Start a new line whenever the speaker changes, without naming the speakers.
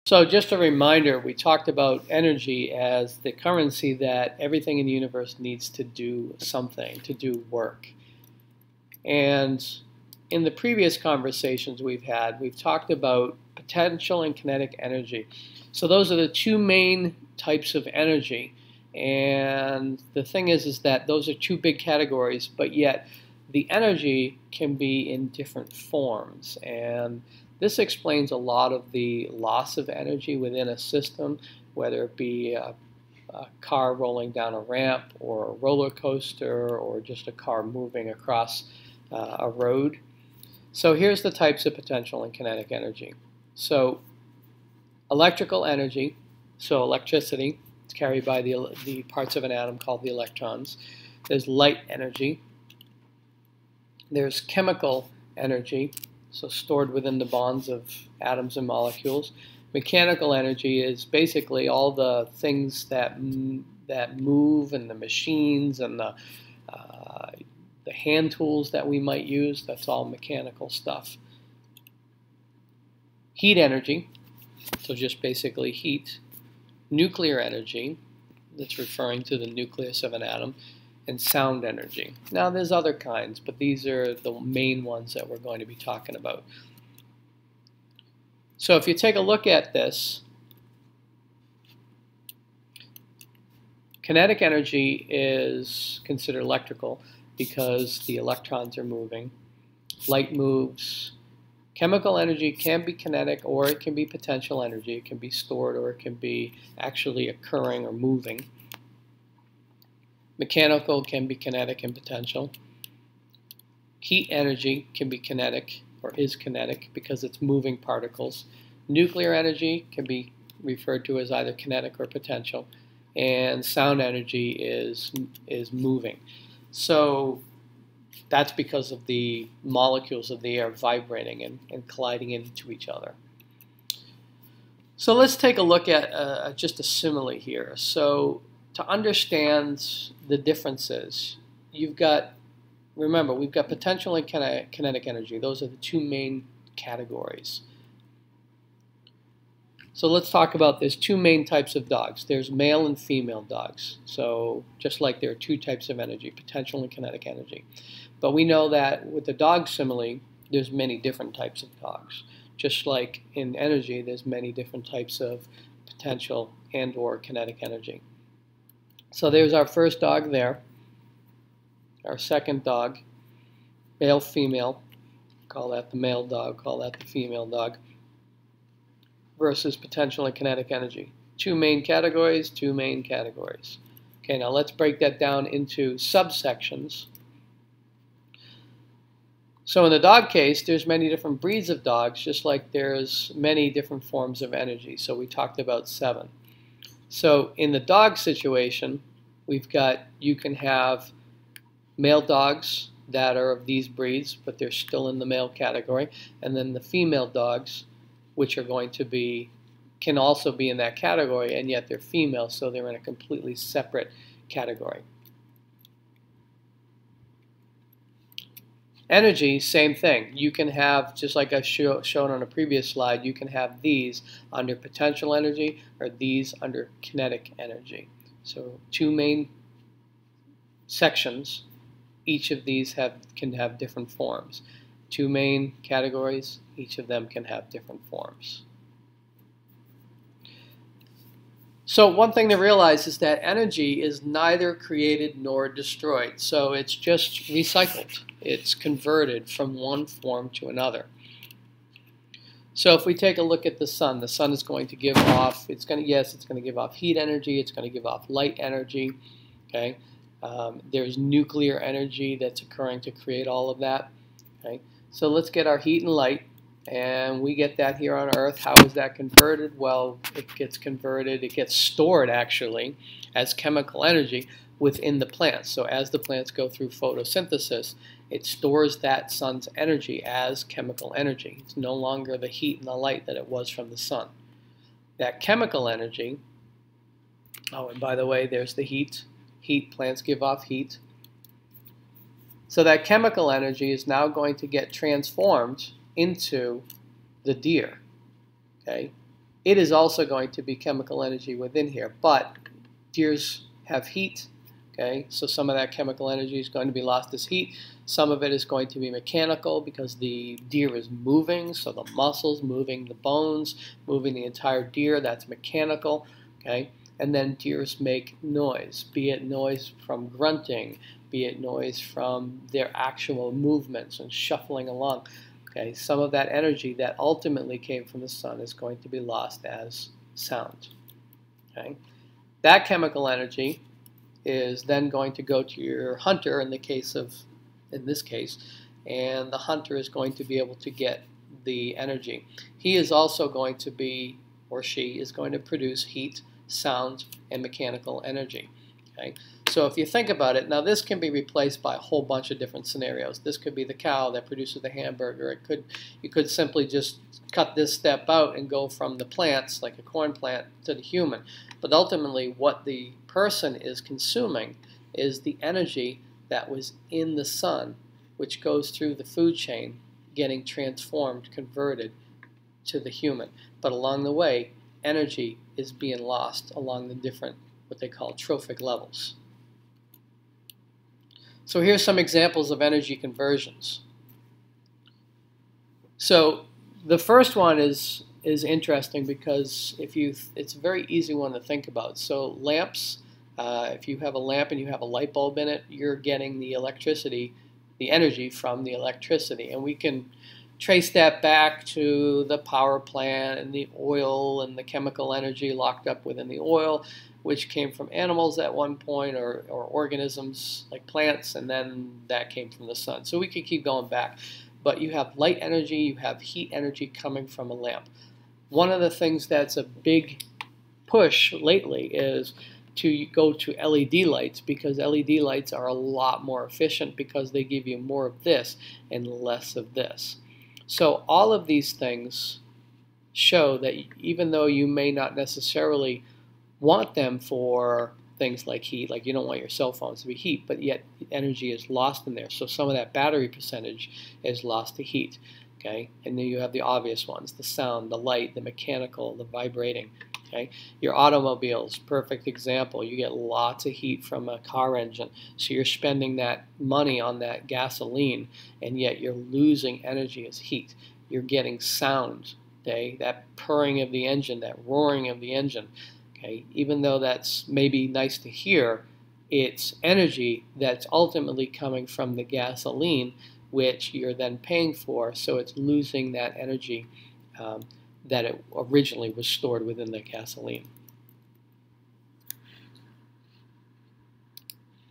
So just a reminder, we talked about energy as the currency that everything in the universe needs to do something, to do work. And in the previous conversations we've talked about potential and kinetic energy. So those are the two main types of energy. And the thing is that those are two big categories, but yet the energy can be in different forms. And this explains a lot of the loss of energy within a system, whether it be a car rolling down a ramp or a roller coaster or just a car moving across a road. So here's the types of potential and kinetic energy. So electrical energy, so electricity, it's carried by the parts of an atom called the electrons. There's light energy. There's chemical energy, so stored within the bonds of atoms and molecules. Mechanical energy is basically all the things that move, and the machines and the hand tools that we might use. That's all mechanical stuff. Heat energy, so just basically heat. Nuclear energy, that's referring to the nucleus of an atom. And sound energy. Now there's other kinds, but these are the main ones that we're going to be talking about. So if you take a look at this, kinetic energy is considered electrical because the electrons are moving. Light moves. Chemical energy can be kinetic, or it can be potential energy. It can be stored, or it can be actually occurring or moving. Mechanical can be kinetic and potential. Heat energy can be kinetic, or is kinetic, because it's moving particles. Nuclear energy can be referred to as either kinetic or potential. And sound energy is moving. So that's because of the molecules of the air vibrating and colliding into each other. So let's take a look at just a simile here. So to understand the differences, remember, we've got potential and kinetic energy. Those are the two main categories. So let's talk about there's two main types of dogs. There's male and female dogs. So just like there are two types of energy, potential and kinetic energy. But we know that with the dog simile, there's many different types of dogs. Just like in energy, there's many different types of potential and or kinetic energy. So there's our first dog there, our second dog, male, female, call that the male dog, call that the female dog, versus potential and kinetic energy. Two main categories, two main categories. Okay, now let's break that down into subsections. So in the dog case, there's many different breeds of dogs, just like there's many different forms of energy. So we talked about 7. So in the dog situation, you can have male dogs that are of these breeds, but they're still in the male category, and then the female dogs, which are going to can also be in that category, and yet they're female, so they're in a completely separate category. Energy, same thing. You can have, just like I've shown on a previous slide, you can have these under potential energy or these under kinetic energy. So two main sections. Each of these can have different forms. Two main categories, each of them can have different forms. So one thing to realize is that energy is neither created nor destroyed. So it's just recycled. It's converted from one form to another. So if we take a look at the sun is going to give off, it's going to give off heat energy, it's going to give off light energy. Okay, there's nuclear energy that's occurring to create all of that. Okay, so let's get our heat and light, and we get that here on Earth. How is that converted? Well, it gets stored actually as chemical energy within the plants. So as the plants go through photosynthesis, it stores that sun's energy as chemical energy. It's no longer the heat and the light that it was from the sun. That chemical energy, oh, and by the way, there's the heat. Plants give off heat. So that chemical energy is now going to get transformed into the deer. Okay? it is also going to be chemical energy within here. But deers have heat, okay? So some of that chemical energy is going to be lost as heat. Some of it is going to be mechanical because the deer is moving, so the muscles moving the bones, moving the entire deer, that's mechanical, okay? And then deers make noise, be it noise from grunting, be it noise from their actual movements and shuffling along. Okay, some of that energy that ultimately came from the sun is going to be lost as sound. Okay, that chemical energy is then going to go to your hunter in this case, and the hunter is going to be able to get the energy. He is also going to be, or she is going to produce heat, sound, and mechanical energy. Okay, so if you think about it, now this can be replaced by a whole bunch of different scenarios. This could be the cow that produces the hamburger. You could simply just cut this step out and go from the plants, like a corn plant, to the human. But ultimately, what the person is consuming is the energy that was in the sun, which goes through the food chain, getting transformed, converted to the human. But along the way, energy is being lost along the different, what they call trophic levels. So here's some examples of energy conversions. So the first one is interesting because it's a very easy one to think about. So lamps, if you have a lamp and you have a light bulb in it, you're getting the electricity, the energy from the electricity. And we can trace that back to the power plant and the oil and the chemical energy locked up within the oil, which came from animals at one point, or organisms like plants, and then that came from the sun. So we could keep going back. But you have light energy, you have heat energy coming from a lamp. One of the things that's a big push lately is to go to LED lights, because LED lights are a lot more efficient because they give you more of this and less of this. So all of these things show that even though you may not necessarily want them for things like heat, like you don't want your cell phones to be heat, but yet energy is lost in there. So some of that battery percentage is lost to heat. Okay, and then you have the obvious ones: the sound, the light, the mechanical, the vibrating. Okay, your automobiles, perfect example. You get lots of heat from a car engine, so you're spending that money on that gasoline, and yet you're losing energy as heat. You're getting sound, okay, that purring of the engine, that roaring of the engine. Okay, even though that's maybe nice to hear, it's energy that's ultimately coming from the gasoline, which you're then paying for, so it's losing that energy that it originally was stored within the gasoline.